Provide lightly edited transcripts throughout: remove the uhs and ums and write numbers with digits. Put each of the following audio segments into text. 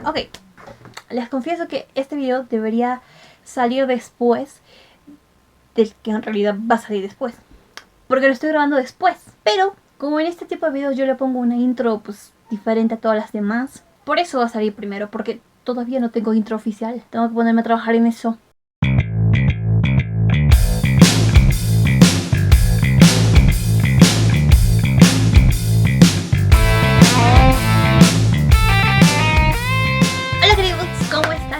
Ok, les confieso que este video debería salir después del que en realidad va a salir después, porque lo estoy grabando después. Pero como en este tipo de videos yo le pongo una intro pues diferente a todas las demás, por eso va a salir primero, porque todavía no tengo intro oficial. Tengo que ponerme a trabajar en eso.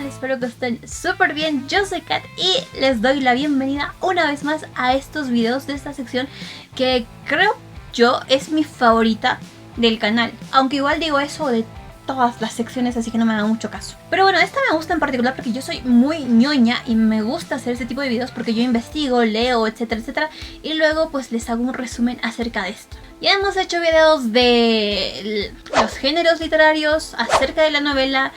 Espero que estén súper bien. Yo soy Kat y les doy la bienvenida una vez más a estos videos de esta sección que creo yo es mi favorita del canal. Aunque igual digo eso de todas las secciones, así que no me hagan mucho caso. Pero bueno, esta me gusta en particular porque yo soy muy ñoña y me gusta hacer este tipo de videos porque yo investigo, leo, etcétera, etcétera. Y luego pues les hago un resumen acerca de esto. Ya hemos hecho videos de los géneros literarios, acerca de la novela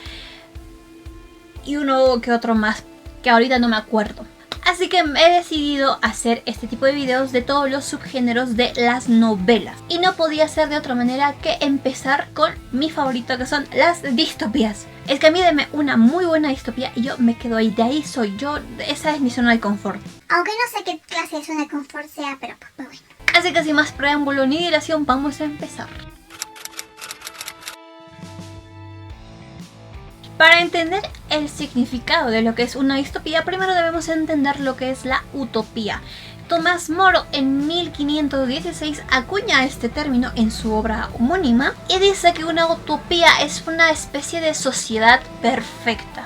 y uno que otro más que ahorita no me acuerdo. Así que he decidido hacer este tipo de videos de todos los subgéneros de las novelas. Y no podía ser de otra manera que empezar con mi favorito, que son las distopías. Es que a mí deme una muy buena distopía y yo me quedo ahí. De ahí soy yo. Esa es mi zona de confort. Aunque no sé qué clase de zona de confort sea, pero pues bueno. Así que sin más preámbulo ni dilación, vamos a empezar. Para entender el significado de lo que es una distopía, primero debemos entender lo que es la utopía. Tomás Moro en 1516 acuña este término en su obra homónima y dice que una utopía es una especie de sociedad perfecta,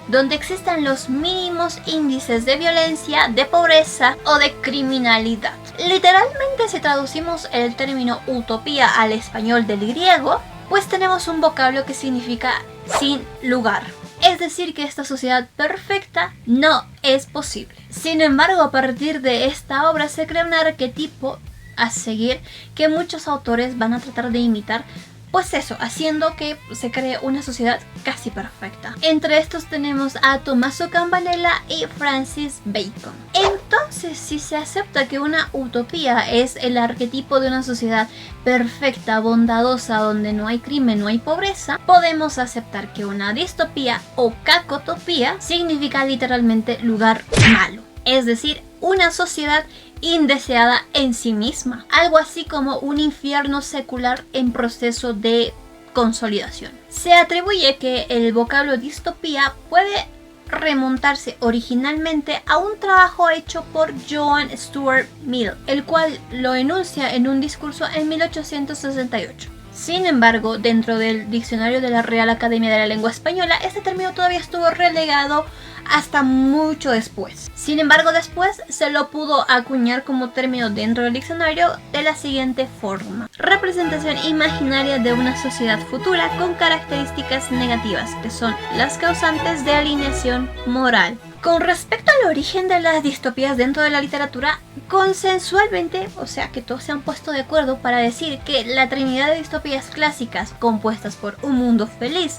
donde existan los mínimos índices de violencia, de pobreza o de criminalidad. Literalmente, si traducimos el término utopía al español del griego, pues tenemos un vocablo que significa sin lugar. Es decir, que esta sociedad perfecta no es posible. Sin embargo, a partir de esta obra se crea un arquetipo a seguir que muchos autores van a tratar de imitar. Pues eso, haciendo que se cree una sociedad casi perfecta. Entre estos tenemos a Tommaso Campanella y Francis Bacon. Entonces, si se acepta que una utopía es el arquetipo de una sociedad perfecta, bondadosa, donde no hay crimen, no hay pobreza, podemos aceptar que una distopía o cacotopía significa literalmente lugar malo. Es decir, una sociedad indeseada en sí misma, algo así como un infierno secular en proceso de consolidación. Se atribuye que el vocablo distopía puede remontarse originalmente a un trabajo hecho por Joan Stuart Mill, el cual lo enuncia en un discurso en 1868. Sin embargo, dentro del diccionario de la Real Academia de la Lengua Española, este término todavía estuvo relegado hasta mucho después. Sin embargo, después se lo pudo acuñar como término dentro del diccionario de la siguiente forma: representación imaginaria de una sociedad futura con características negativas, que son las causantes de alineación moral. Con respecto al origen de las distopías dentro de la literatura, consensualmente, o sea que todos se han puesto de acuerdo para decir que la trinidad de distopías clásicas compuestas por Un Mundo Feliz,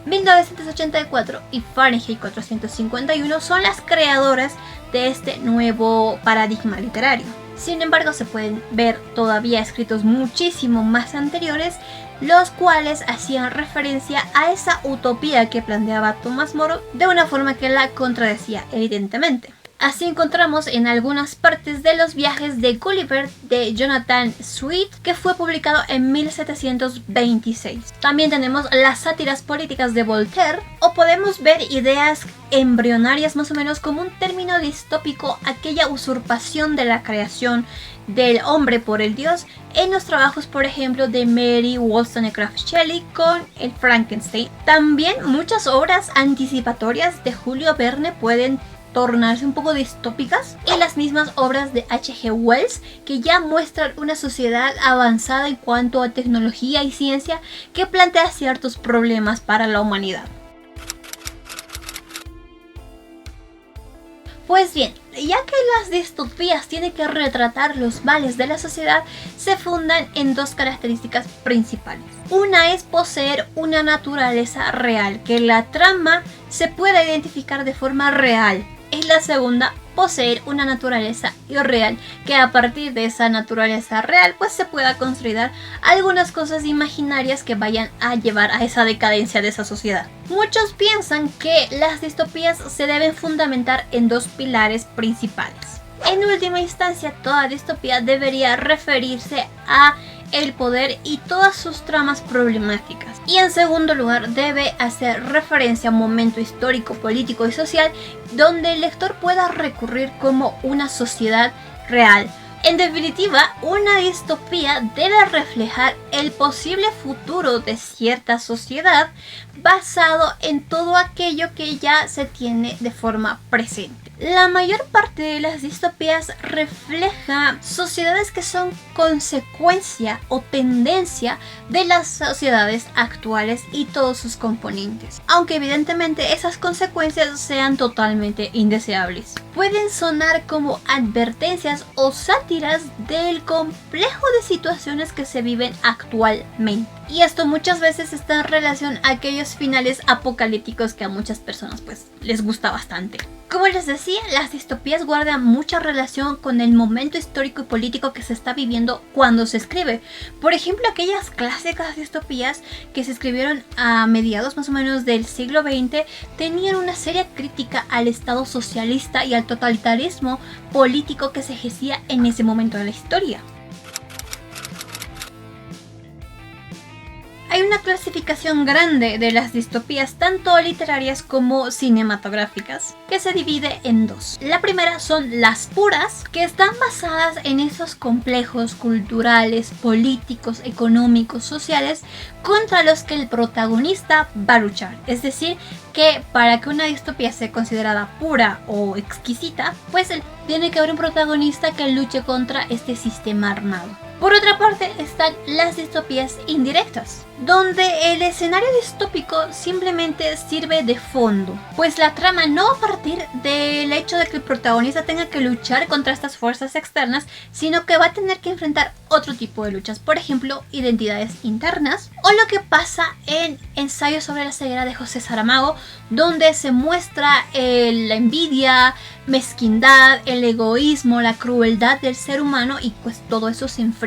1984 y Fahrenheit 451 son las creadoras de este nuevo paradigma literario. Sin embargo, se pueden ver todavía escritos muchísimo más anteriores, los cuales hacían referencia a esa utopía que planteaba Tomás Moro de una forma que la contradecía evidentemente. Así encontramos en algunas partes de Los viajes de Gulliver de Jonathan Swift, que fue publicado en 1726. También tenemos las sátiras políticas de Voltaire, o podemos ver ideas embrionarias más o menos como un término distópico, aquella usurpación de la creación del hombre por el dios, en los trabajos por ejemplo de Mary Wollstonecraft Shelley con el Frankenstein. También muchas obras anticipatorias de Julio Verne pueden tornarse un poco distópicas, y las mismas obras de H.G. Wells, que ya muestran una sociedad avanzada en cuanto a tecnología y ciencia que plantea ciertos problemas para la humanidad. Pues bien, ya que las distopías tienen que retratar los males de la sociedad, se fundan en dos características principales. Una es poseer una naturaleza real, que la trama se pueda identificar de forma real. Y la segunda, poseer una naturaleza irreal, que a partir de esa naturaleza real pues se pueda construir algunas cosas imaginarias que vayan a llevar a esa decadencia de esa sociedad. Muchos piensan que las distopías se deben fundamentar en dos pilares principales. En última instancia, toda distopía debería referirse a el poder y todas sus tramas problemáticas. Y en segundo lugar, debe hacer referencia a un momento histórico, político y social donde el lector pueda recurrir como una sociedad real. En definitiva, una distopía debe reflejar el posible futuro de cierta sociedad basado en todo aquello que ya se tiene de forma presente. La mayor parte de las distopías refleja sociedades que son consecuencia o tendencia de las sociedades actuales y todos sus componentes, aunque evidentemente esas consecuencias sean totalmente indeseables. Pueden sonar como advertencias o sátiras del complejo de situaciones que se viven actualmente. Y esto muchas veces está en relación a aquellos finales apocalípticos que a muchas personas pues les gusta bastante. Como les decía, las distopías guardan mucha relación con el momento histórico y político que se está viviendo cuando se escribe. Por ejemplo, aquellas clásicas distopías que se escribieron a mediados más o menos del siglo XX tenían una seria crítica al Estado socialista y al totalitarismo político que se ejercía en ese momento de la historia. Hay una clasificación grande de las distopías, tanto literarias como cinematográficas, que se divide en dos. La primera son las puras, que están basadas en esos complejos culturales, políticos, económicos, sociales, contra los que el protagonista va a luchar. Es decir, que para que una distopía sea considerada pura o exquisita, pues tiene que haber un protagonista que luche contra este sistema armado. Por otra parte están las distopías indirectas, donde el escenario distópico simplemente sirve de fondo, pues la trama no va a partir del hecho de que el protagonista tenga que luchar contra estas fuerzas externas, sino que va a tener que enfrentar otro tipo de luchas, por ejemplo, identidades internas, o lo que pasa en Ensayo sobre la ceguera de José Saramago, donde se muestra la envidia, mezquindad, el egoísmo, la crueldad del ser humano, y pues todo eso se enfrenta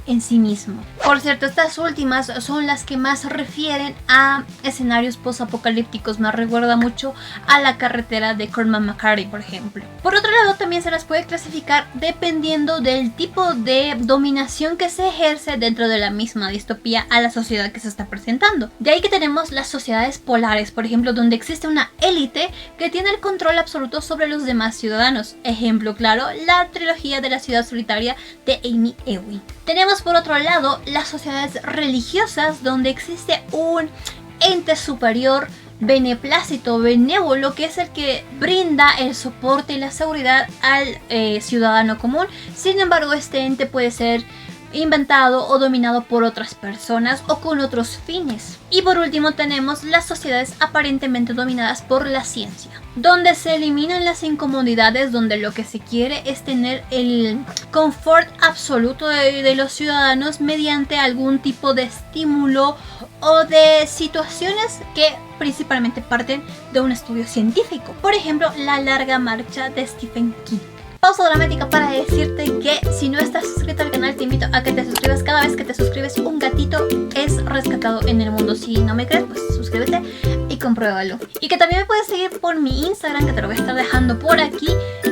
en sí mismo. Por cierto, estas últimas son las que más se refieren a escenarios post-apocalípticos. Me recuerda mucho a La carretera de Cormac McCarthy, por ejemplo. Por otro lado, también se las puede clasificar dependiendo del tipo de dominación que se ejerce dentro de la misma distopía a la sociedad que se está presentando. De ahí que tenemos las sociedades polares, por ejemplo, donde existe una élite que tiene el control absoluto sobre los demás ciudadanos. Ejemplo claro, la trilogía de la ciudad solitaria de Amy Ewing. Tenemos por otro lado las sociedades religiosas, donde existe un ente superior beneplácito, benévolo, que es el que brinda el soporte y la seguridad al ciudadano común. Sin embargo, este ente puede ser inventado o dominado por otras personas o con otros fines. Y por último tenemos las sociedades aparentemente dominadas por la ciencia, donde se eliminan las incomodidades, donde lo que se quiere es tener el confort absoluto de los ciudadanos mediante algún tipo de estímulo o de situaciones que principalmente parten de un estudio científico. Por ejemplo, La larga marcha de Stephen King. Pausa dramática para decirte que si no estás suscrito al canal, te invito a que te suscribas. Cada vez que te suscribes, un gatito es rescatado en el mundo. Si no me crees, pues suscríbete y compruébalo. Y que también me puedes seguir por mi Instagram, que te lo voy a estar dejando por aquí,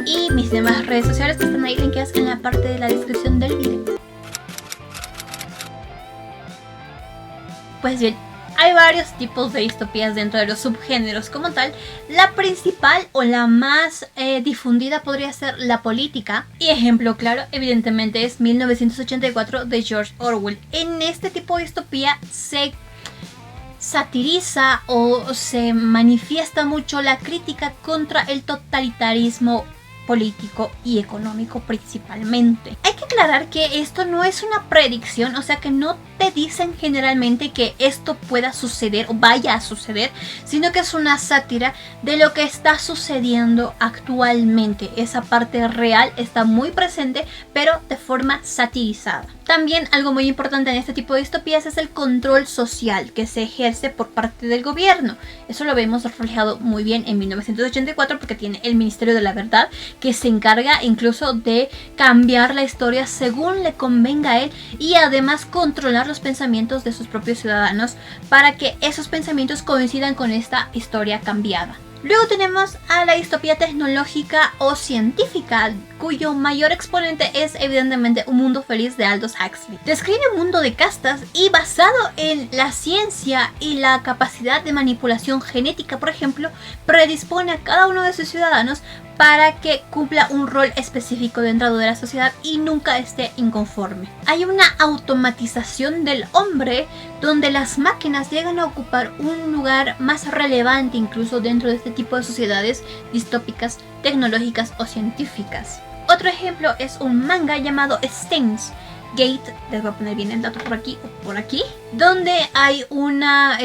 y mis demás redes sociales que están ahí linkeadas en la parte de la descripción del video. Pues bien, hay varios tipos de distopías dentro de los subgéneros como tal. La principal o la más difundida podría ser la política. Y ejemplo claro, evidentemente, es 1984 de George Orwell. En este tipo de distopía se satiriza o se manifiesta mucho la crítica contra el totalitarismo político y económico principalmente. Hay que que aclarar que esto no es una predicción, o sea que no te dicen generalmente que esto pueda suceder o vaya a suceder, sino que es una sátira de lo que está sucediendo actualmente. Esa parte real está muy presente, pero de forma satirizada. También algo muy importante en este tipo de distopías es el control social que se ejerce por parte del gobierno. Eso lo vemos reflejado muy bien en 1984 porque tiene el Ministerio de la Verdad que se encarga incluso de cambiar la historia según le convenga a él y además controlar los pensamientos de sus propios ciudadanos para que esos pensamientos coincidan con esta historia cambiada. Luego tenemos a la distopía tecnológica o científica, cuyo mayor exponente es evidentemente Un Mundo Feliz de Aldous Huxley. Describe un mundo de castas y basado en la ciencia y la capacidad de manipulación genética, por ejemplo, predispone a cada uno de sus ciudadanos para que cumpla un rol específico dentro de la sociedad y nunca esté inconforme. Hay una automatización del hombre donde las máquinas llegan a ocupar un lugar más relevante incluso dentro de este tipo de sociedades distópicas, tecnológicas o científicas. Otro ejemplo es un manga llamado Steins Gate, les voy a poner bien el dato por aquí o por aquí, donde hay una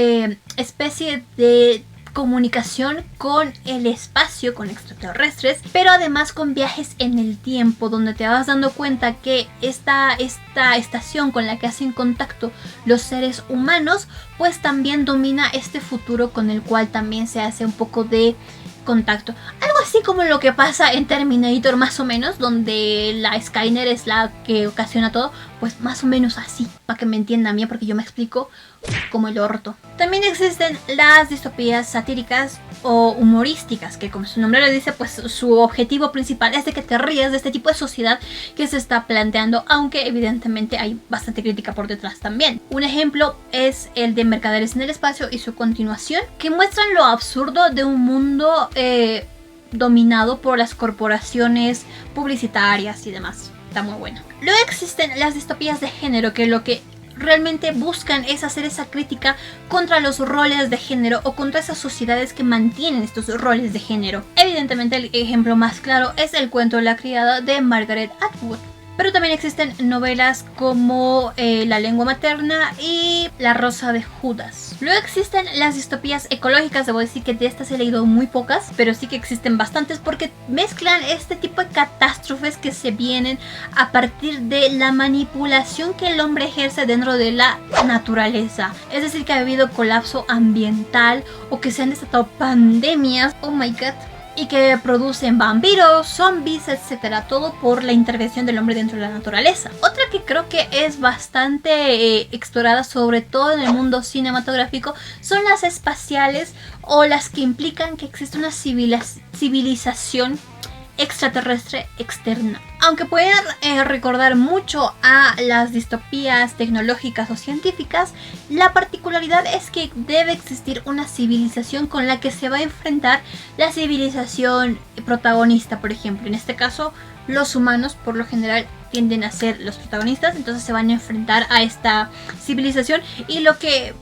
especie de comunicación con el espacio, con extraterrestres, pero además con viajes en el tiempo, donde te vas dando cuenta que esta estación con la que hacen contacto los seres humanos, pues también domina este futuro con el cual también se hace un poco de contacto. Algo así como lo que pasa en Terminator más o menos, donde la Skynet es la que ocasiona todo, pues más o menos así, para que me entiendan bien, porque yo me explico como el orto. También existen las distopías satíricas o humorísticas, que como su nombre lo dice, pues su objetivo principal es de que te rías de este tipo de sociedad que se está planteando, aunque evidentemente hay bastante crítica por detrás también. Un ejemplo es el de Mercaderes en el Espacio y su continuación, que muestran lo absurdo de un mundo dominado por las corporaciones publicitarias y demás. Está muy bueno. Luego existen las distopías de género, que lo que realmente buscan es hacer esa crítica contra los roles de género o contra esas sociedades que mantienen estos roles de género. Evidentemente el ejemplo más claro es El cuento de la criada de Margaret Atwood. Pero también existen novelas como La lengua materna y La rosa de Judas. Luego existen las distopías ecológicas. Debo decir que de estas he leído muy pocas, pero sí que existen bastantes porque mezclan este tipo de catástrofes que se vienen a partir de la manipulación que el hombre ejerce dentro de la naturaleza. Es decir, que ha habido colapso ambiental o que se han desatado pandemias. Oh my god. Y que producen vampiros, zombies, etcétera, todo por la intervención del hombre dentro de la naturaleza. Otra que creo que es bastante explorada, sobre todo en el mundo cinematográfico, son las espaciales o las que implican que existe una civilización extraterrestre externa. Aunque pueden recordar mucho a las distopías tecnológicas o científicas, la particularidad es que debe existir una civilización con la que se va a enfrentar la civilización protagonista, por ejemplo. En este caso, los humanos por lo general tienden a ser los protagonistas, entonces se van a enfrentar a esta civilización, y lo que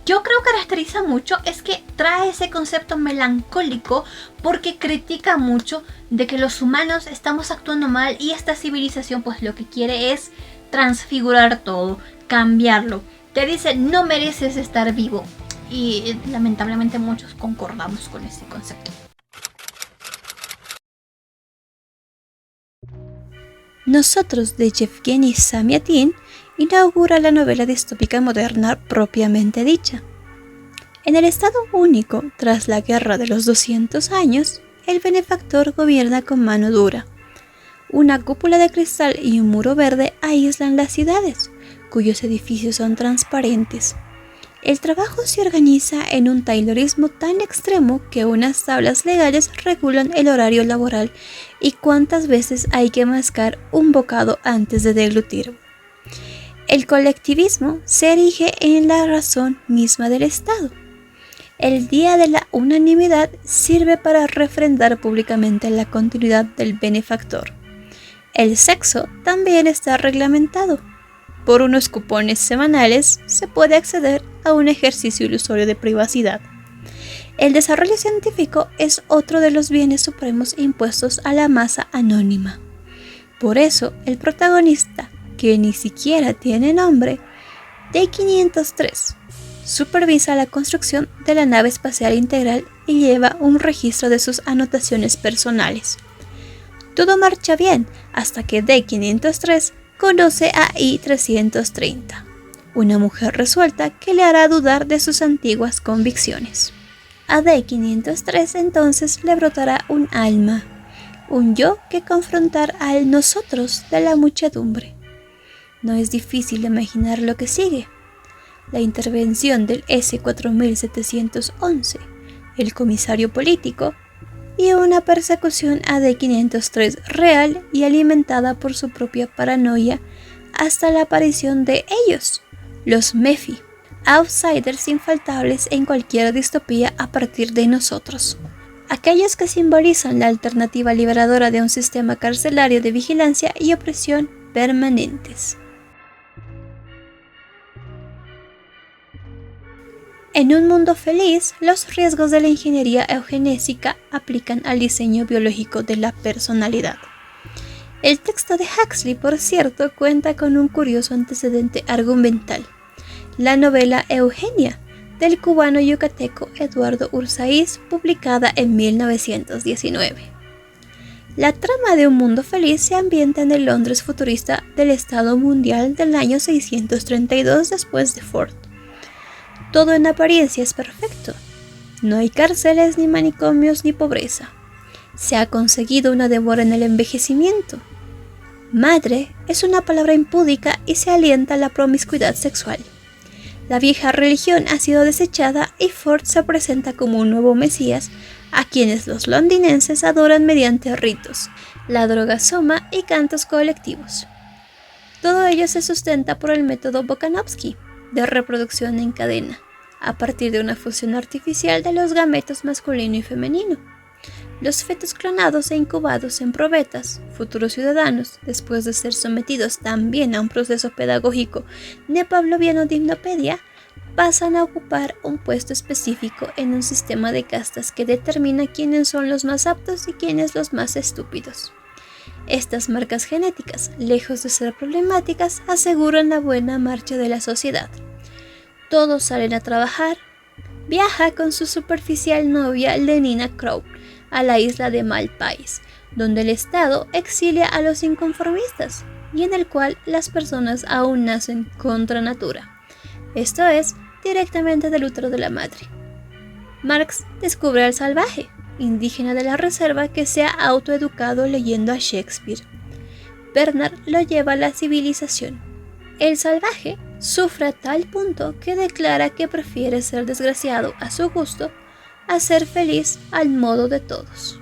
yo creo caracteriza mucho es que trae ese concepto melancólico porque critica mucho de que los humanos estamos actuando mal y esta civilización pues lo que quiere es transfigurar todo, cambiarlo. Te dice no mereces estar vivo y lamentablemente muchos concordamos con ese concepto. Nosotros de Yevgeny Zamyatin inaugura la novela distópica moderna propiamente dicha. En el Estado Único, tras la Guerra de los 200 años, el benefactor gobierna con mano dura. Una cúpula de cristal y un muro verde aíslan las ciudades, cuyos edificios son transparentes. El trabajo se organiza en un taylorismo tan extremo que unas tablas legales regulan el horario laboral y cuántas veces hay que mascar un bocado antes de deglutirlo. El colectivismo se erige en la razón misma del Estado. El Día de la Unanimidad sirve para refrendar públicamente la continuidad del benefactor. El sexo también está reglamentado. Por unos cupones semanales se puede acceder a un ejercicio ilusorio de privacidad. El desarrollo científico es otro de los bienes supremos impuestos a la masa anónima. Por eso, el protagonista, que ni siquiera tiene nombre, D-503, supervisa la construcción de la nave espacial integral y lleva un registro de sus anotaciones personales. Todo marcha bien hasta que D-503 conoce a I-330, una mujer resuelta que le hará dudar de sus antiguas convicciones. A D-503 entonces le brotará un alma, un yo que confrontar al nosotros de la muchedumbre. No es difícil imaginar lo que sigue. La intervención del S-4711, el comisario político, y una persecución a D-503 real y alimentada por su propia paranoia hasta la aparición de ellos, los Mephi, outsiders infaltables en cualquier distopía a partir de nosotros. Aquellos que simbolizan la alternativa liberadora de un sistema carcelario de vigilancia y opresión permanentes. En un mundo feliz, los riesgos de la ingeniería eugenésica aplican al diseño biológico de la personalidad. El texto de Huxley, por cierto, cuenta con un curioso antecedente argumental: la novela Eugenia, del cubano yucateco Eduardo Urzáiz, publicada en 1919. La trama de Un Mundo Feliz se ambienta en el Londres futurista del Estado Mundial del año 632 después de Ford. Todo en apariencia es perfecto. No hay cárceles, ni manicomios, ni pobreza. Se ha conseguido una demora en el envejecimiento. Madre es una palabra impúdica y se alienta la promiscuidad sexual. La vieja religión ha sido desechada y Ford se presenta como un nuevo Mesías a quienes los londinenses adoran mediante ritos, la droga soma y cantos colectivos. Todo ello se sustenta por el método Bokanovsky de reproducción en cadena, a partir de una fusión artificial de los gametos masculino y femenino. Los fetos clonados e incubados en probetas, futuros ciudadanos, después de ser sometidos también a un proceso pedagógico nepavloviano de hipnopedia, pasan a ocupar un puesto específico en un sistema de castas que determina quiénes son los más aptos y quiénes los más estúpidos. Estas marcas genéticas, lejos de ser problemáticas, aseguran la buena marcha de la sociedad. Todos salen a trabajar. Viaja con su superficial novia Lenina Crow a la isla de Malpais, donde el Estado exilia a los inconformistas y en el cual las personas aún nacen contra natura, esto es, directamente del útero de la madre. Marx descubre al salvaje, indígena de la reserva que se ha autoeducado leyendo a Shakespeare. Bernard lo lleva a la civilización. El salvaje sufre a tal punto que declara que prefiere ser desgraciado a su gusto a ser feliz al modo de todos.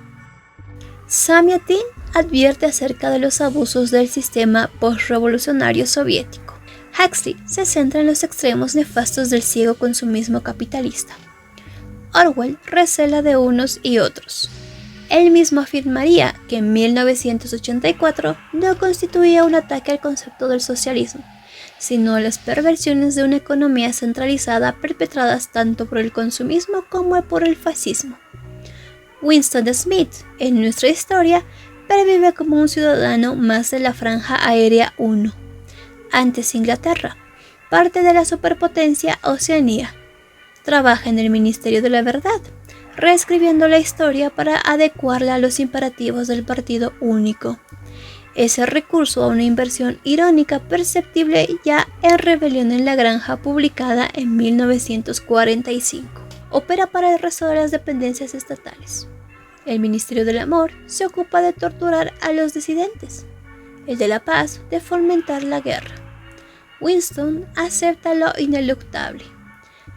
Samiatin advierte acerca de los abusos del sistema postrevolucionario soviético. Huxley se centra en los extremos nefastos del ciego consumismo capitalista. Orwell recela de unos y otros. Él mismo afirmaría que en 1984 no constituía un ataque al concepto del socialismo, sino a las perversiones de una economía centralizada perpetradas tanto por el consumismo como por el fascismo. Winston Smith, en nuestra historia, pervive como un ciudadano más de la Franja Aérea 1. Antes Inglaterra, parte de la superpotencia Oceanía. Trabaja en el Ministerio de la Verdad, reescribiendo la historia para adecuarla a los imperativos del Partido Único. Ese recurso a una inversión irónica perceptible ya en Rebelión en la Granja, publicada en 1945. Opera para el resto de las dependencias estatales. El Ministerio del Amor se ocupa de torturar a los disidentes. El de la Paz de fomentar la guerra. Winston acepta lo ineluctable.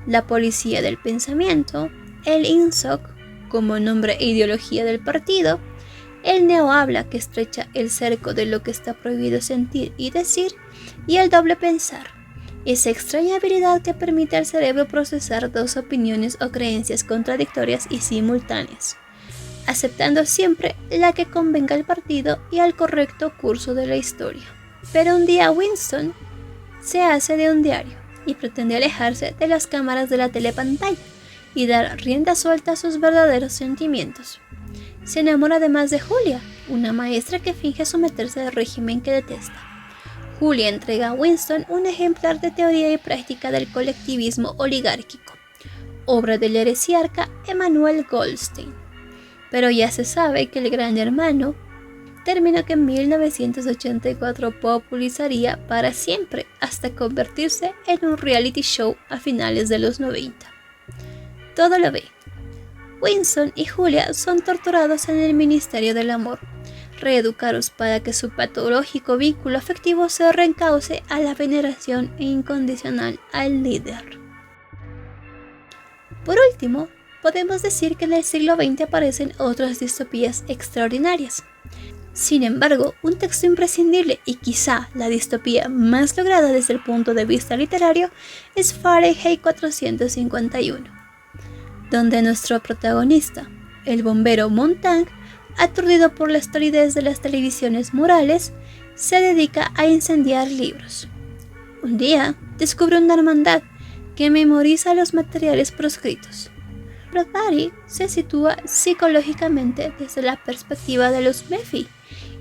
La Policía del Pensamiento, el INSOC, como nombre e ideología del partido, el neohabla que estrecha el cerco de lo que está prohibido sentir y decir, y el doble pensar, esa extraña habilidad que permite al cerebro procesar dos opiniones o creencias contradictorias y simultáneas, aceptando siempre la que convenga al partido y al correcto curso de la historia. Pero un día Winston se hace de un diario y pretende alejarse de las cámaras de la telepantalla y dar rienda suelta a sus verdaderos sentimientos. se enamora además de Julia, una maestra que finge someterse al régimen que detesta. Julia entrega a Winston un ejemplar de teoría y práctica del colectivismo oligárquico, obra del heresiarca Emanuel Goldstein. Pero ya se sabe que el Gran Hermano, término que en 1984 popularizaría para siempre hasta convertirse en un reality show a finales de los 90. Todo lo ve. Winston y Julia son torturados en el Ministerio del Amor, reeducados para que su patológico vínculo afectivo se reencauce a la veneración incondicional al líder. Por último, podemos decir que en el siglo XX aparecen otras distopías extraordinarias. Sin embargo, un texto imprescindible y quizá la distopía más lograda desde el punto de vista literario es Fahrenheit 451, donde nuestro protagonista, el bombero Montag, aturdido por la estolidez de las televisiones murales, se dedica a incendiar libros. Un día, descubre una hermandad que memoriza los materiales proscritos. Bradbury se sitúa psicológicamente desde la perspectiva de los Mephi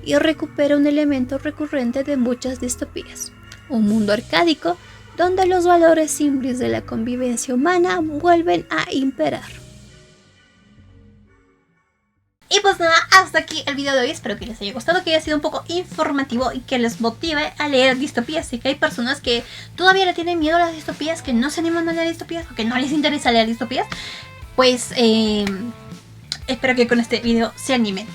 y recupera un elemento recurrente de muchas distopías, un mundo arcádico donde los valores simples de la convivencia humana vuelven a imperar. Y pues nada, hasta aquí el video de hoy. Espero que les haya gustado, que haya sido un poco informativo y que les motive a leer distopías. Sé que hay personas que todavía le tienen miedo a las distopías, que no se animan a leer distopías o que no les interesa leer distopías. Pues espero que con este video se animen.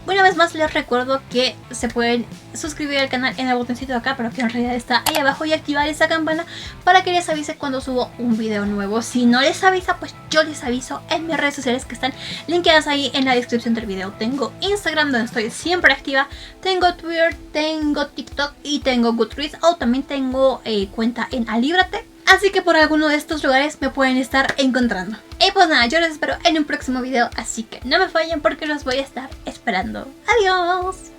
Una vez más les recuerdo que se pueden suscribir al canal en el botoncito de acá, pero que en realidad está ahí abajo, y activar esa campana para que les avise cuando subo un video nuevo. Si no les avisa, pues yo les aviso en mis redes sociales que están linkeadas ahí en la descripción del video. Tengo Instagram, donde estoy siempre activa, tengo Twitter, tengo TikTok y tengo Goodreads, o también tengo cuenta en Alíbrate. Así que por alguno de estos lugares me pueden estar encontrando. Y pues nada, yo los espero en un próximo video, así que no me fallen porque los voy a estar esperando. ¡Adiós!